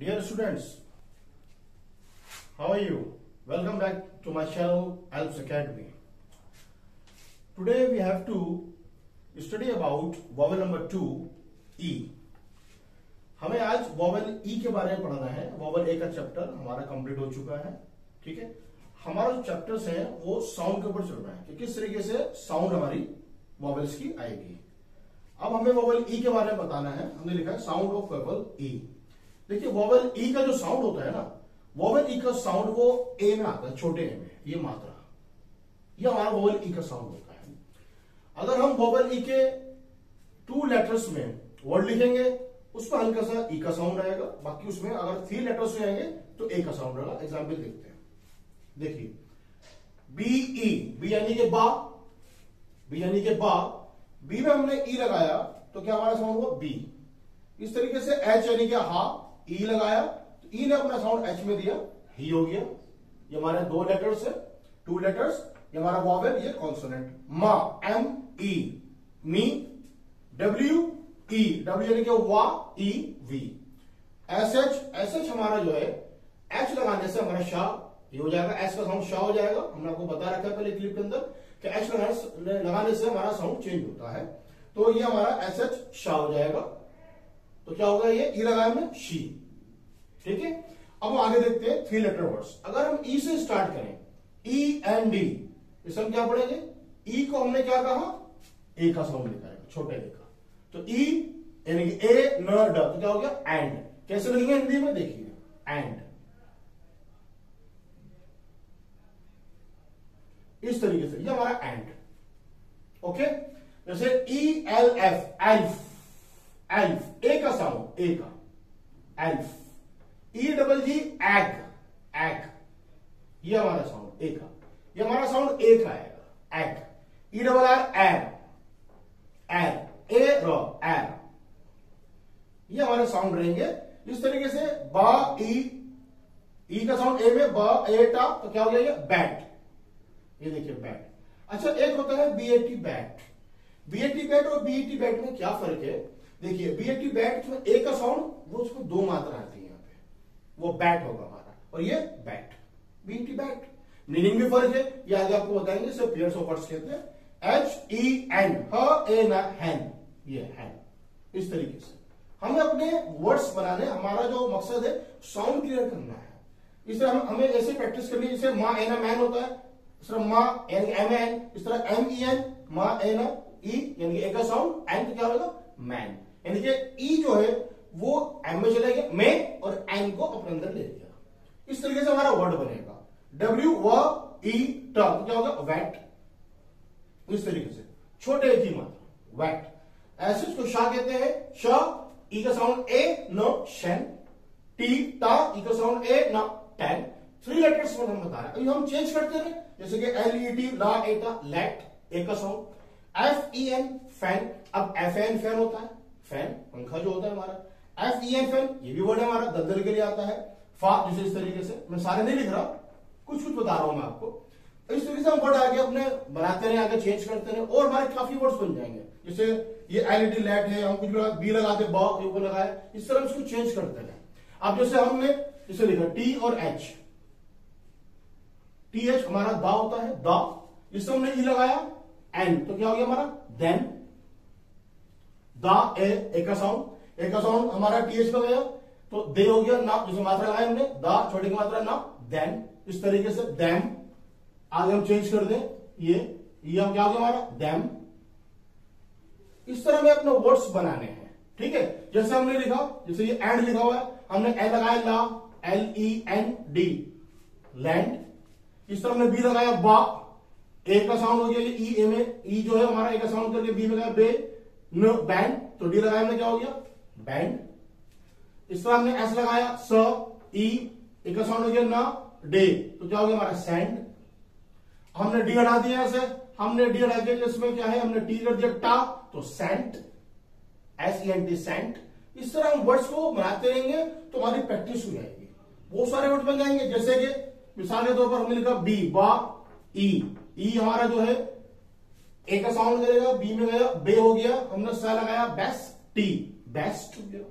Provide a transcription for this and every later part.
Dear students, how are you? Welcome back to my channel Alps Academy. Today we have to study about vowel number 2 E. हमें आज vowel ई के बारे में पढ़ना है। Vowel ए का चैप्टर हमारा कंप्लीट हो चुका है। ठीक है, हमारा जो चैप्टर्स है वो साउंड के ऊपर चल रहा है कि किस तरीके से साउंड हमारी वॉवेल्स की आएगी। अब हमें वॉवेल ई के बारे में बताना है। हमने लिखा है साउंड ऑफ वॉवेल ई। देखिए वॉवेल ई का जो साउंड होता है ना, वॉवेल ई का साउंड वो ए में आता है, छोटे ए में, ये मात्रा, ये हमारा वॉवेल ई का साउंड होता है। अगर हम वॉवेल ई के 2 लेटर्स में वर्ड लिखेंगे उसमें हल्का सा ई का साउंड आएगा, बाकी उसमें अगर 3 लेटर्स में आएंगे तो ए का साउंड आएगा। एग्जाम्पल देखते हैं। देखिए बी ई, बी यानी के बा, बी यानी के बा, बी में हमने ई लगाया तो क्या हमारा साउंड हुआ बी। इस तरीके से एच यानी कि हा, ई लगाया तो ई ने अपना साउंड एच में दिया, ही हो गया। ये हमारे 2 लेटर्स है, 2 लेटर्स, ये हमारा वॉवेल, ये कॉन्सोनेंट। मा, एम ई, मी, डब्ल्यू ई, डब्ल्यू यानी कि वा, ई वी। एस एच हमारा जो है एच लगाने से हमारा शाह ये हो जाएगा, एच का साउंड शाह हो जाएगा। हमने आपको बता रखा है पहले क्लिप के अंदर कि एच लगाने से हमारा साउंड चेंज होता है। तो ये हमारा एस एच शाह हो जाएगा। तो क्या होगा, ये ई लगाया हमने शी। ठीक है, अब हम आगे देखते हैं 3 लेटर वर्ड्स। अगर हम ई से स्टार्ट करें, ई एंड डी, इसे हम क्या पढ़ेंगे, ई को हमने क्या कहा, ए का साउंड लिखा है, छोटे ए का। तो ई यानी कि ए न ड, तो क्या हो गया एंड। कैसे लिखेंगे हिंदी में, देखिए एंड, इस तरीके से, ये हमारा एंड। ओके, जैसे E L F, elf, elf, A का साउंड, ए का elf. E double G egg, egg, ये हमारा साउंड ए का, ये हमारा साउंड ए का आएगा, एग। ई डबल आर एर, एर, ए रो एर, ये हमारे साउंड रहेंगे। इस तरीके से बा ई का साउंड ए में, बा ए टा, तो क्या हो गया ये बैट, ये देखिए बैट। अच्छा, एक होता है बीएटी बैट। बीएटी बैट और बीईटी बैट में क्या फर्क है, देखिए बीएटी बैट में ए का साउंड वो उसको 2 मात्रा आती है, यहाँ पे वो बैट होगा हमारा, और ये बैट, बीईटी बैट। मीनिंग भी फर्क है, ये आगे आपको बताएंगे, सिर्फ पेयर्स ऑफ वर्ड्स कहते हैं। एच ई एन, ह ए न हैन, ये हैन। इस तरीके से हमें अपने वर्ड्स बनाने, हमारा जो मकसद है साउंड क्लियर करना है। इस तरह हमें ऐसे प्रैक्टिस करनी है, जैसे मा एन मैन होता है, इस तरह मा एन एम एन, इस तरह एम ई एन, मा एन ई यानी कि ए का साउंड, एन तो क्या होगा मैन, यानी कि ई जो है वो एम में चले गया, में, और एन को अपने अंदर ले लिया। इस तरीके से हमारा वर्ड बनेगा। डब्ल्यू व ई ट, तो क्या होगा वैट। इस तरीके से छोटे की मात्रा वैट। ऐसे इसको शाह कहते हैं, शाह, ई का साउंड ए नो शेन, टी टा, ई का साउंड ए ना टैन। 3 लेटर्स में हम बता रहे हैं। अभी हम चेंज करते हैं, जैसे कि L E T, La Etah, late, A का sound. F E N fan, अब एफ एन फैन होता है, फैन पंखा जो होता है हमारा। एफ ई एन फैन, ये भी वर्ड है हमारा, दलदल के लिए आता है। फा, जैसे इस तरीके से, मैं सारे नहीं लिख रहा, कुछ कुछ बता रहा हूं मैं आपको। इस तरीके से हम वर्ड आगे अपने बनाते रहे, आगे चेंज करते रहे, और हमारे काफी वर्ड्स बन जाएंगे। जैसे ये एलईडी लेट है, हम कुछ भी बी लगाते, ब लगाए, इस तरह इसको चेंज करते रहे। अब जैसे हमने इसे लिखा टी और एच, टी एच हमारा दा होता है, दा, इससे हमने ई लगाया एन, तो क्या हो गया हमारा देन। दा ए का साउंड, ए का साउंड हमारा टी एच में गया तो दे हो गया ना, जैसे मात्रा लगाया हमने, दा छोटी की मात्रा ना, देन। इस तरीके से दैम, आगे हम चेंज कर दें, ये हम क्या हो गया हमारा दैम। इस तरह में अपने वर्ड्स बनाने हैं। ठीक है, जैसे हमने लिखा, जैसे ये एंड लिखा हुआ है, हमने एल लगाया ला, L E N D, land. इस तरह हमने बी लगाया बा, ए का साउंड हो गया ये ई, ए में ई जो है हमारा ए का साउंड करके बी में लगाया बे, न बैंड, तो डी लगाया हमने, क्या हो गया बैंड। इस तरह हमने एस लगाया स ई, ए का साउंड हो गया ना डे, तो क्या हो गया हमारा सैंड। हमने डी हटा दिया ऐसे, हमने डी हटा दिया, इसमें क्या है हमने टी कर दिया टा, तो cent, S E N T cent. इस तरह हम वर्ड्स को बनाते रहेंगे तो हमारी प्रैक्टिस हो जाएगी, बहुत सारे वर्ड बन जाएंगे। जैसे कि मिसाल के तौर पर हमने लिखा बी, बा ई हमारा जो है ए का साउंड करेगा, बी में गया बे हो गया, हमने स लगाया बेस्ट, टी बेस्ट हो गया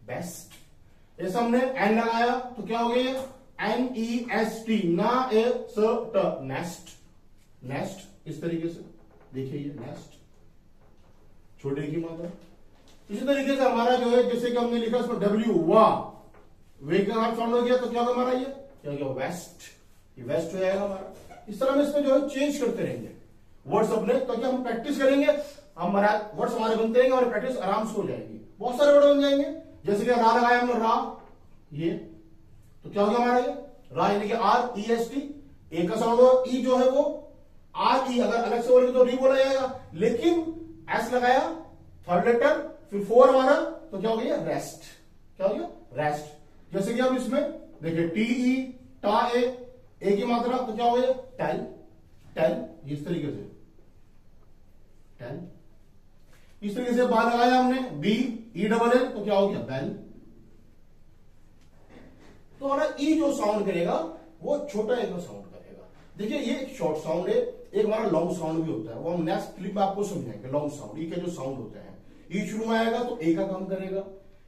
बेस्ट। ऐसा हमने एन लगाया तो क्या हो गया, NEST, ना ए स ट, नेस्ट, नेस्ट। इस तरीके से देखिए ये नेस्ट, छोटे की मात्रा। इसी तरीके से हमारा जो है, जैसे कि हमने लिखा इसमें W, वाह, वे का हाथ साउंड हो गया तो क्या होगा हमारा, ये क्या हो गया, वेस्ट, ये वेस्ट हो जाएगा हमारा। इस तरह में इसमें जो है चेंज करते रहेंगे वर्ड्स अपने, ताकि हम प्रैक्टिस करेंगे, हमारा वर्ड्स हमारे बनते रहेंगे और प्रैक्टिस आराम से हो जाएगी। बहुत सारे वर्ड बन जाएंगे, जैसे कि रा लगाया हमने, रा, ये तो क्या हो गया हमारा, ये रा यानी कि REST, ए का साउंड हो, ई जो है वो RE, अगर अलग से बोलेंगे तो री बोला जाएगा, लेकिन एस लगाया थर्ड लेटर, फिर 4 हमारा, तो क्या हो गया, रेस्ट, क्या हो गया, रेस्ट। जैसे कि हम इसमें देखिए TE, टा, ए की मात्रा, तो क्या हो गया, टेल, टेल, इस तरीके से टेल। इस तरीके से बाल लगाया हमने, BELL, तो क्या हो गया, बेल। तो हमारा ई जो साउंड करेगा वो छोटा ए का साउंड करेगा। देखिए ये एक शॉर्ट साउंड है, एक हमारा लॉन्ग साउंड भी होता है, वो हम नेक्स्ट क्लिप में आपको समझाएंगे। लॉन्ग साउंड, ई के जो साउंड होते हैं, ई शुरू में आएगा तो ए का काम करेगा।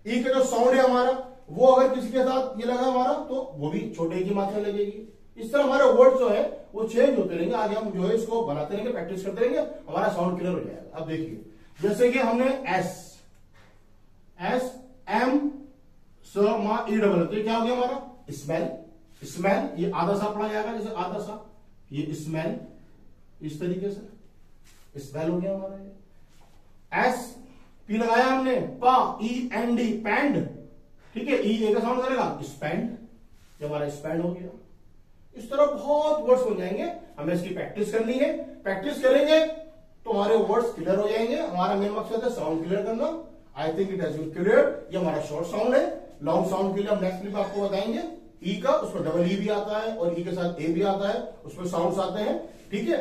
ई का जो साउंड है हमारा, वो अगर किसी के साथ ये लगा हमारा, तो वो भी छोटे की मात्रा लगेगी। इस तरह हमारे वर्ड जो है वो चेंज होते रहेंगे, आगे हम जो है इसको बनाते रहेंगे, प्रैक्टिस करते रहेंगे, हमारा साउंड क्लियर हो जाएगा। अब देखिए जैसे कि हमने एस, एम स मा ई डबल, तो क्या हो गया हमारा, स्मेल, स्मेल, ये आधा सा पढ़ा जाएगा, जैसे आधा सा, ये स्मेल, इस तरीके से स्मेल हो गया हमारा। ये एस पी लगाया हमने, पा, END, पैंड, ठीक है, ई ए का साउंड करेगा, स्पेंड, ये हमारा स्पेंड हो गया। इस तरह बहुत वर्ड्स बन जाएंगे, हमें इसकी प्रैक्टिस करनी है। प्रैक्टिस करेंगे तो हमारे वर्ड्स क्लियर हो जाएंगे। हमारा मेन मकसद है साउंड क्लियर करना। I think it has been clear. ये हमारा शॉर्ट साउंड है। लॉन्ग साउंड के लिए हम नेक्स्ट क्लिप आपको बताएंगे। ई का, उसमें डबल ई भी आता है और ई के साथ ए भी आता है, उसमें साउंड्स आते हैं, ठीक है।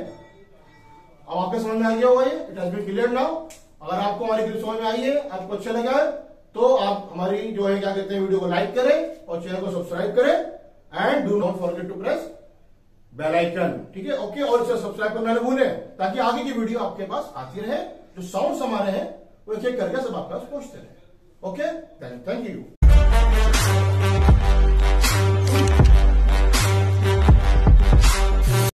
अब आपके समझ में आ गया होगा, ये it has been clear now. अगर आपको हमारी क्लिप समझ में आई है, आपको अच्छा लगा है, तो आप हमारी जो है क्या कहते हैं, वीडियो को लाइक करें और चैनल को सब्सक्राइब करें, and do not forget to press bell icon, ठीक है, ओके। और इसे सब्सक्राइब करना न भूलें, ताकि आगे की वीडियो आपके पास आती रहे। जो साउंड्स हमारे हैं वो एक एक करके सब आपके पास पहुंचते रहे। Okay, thank you.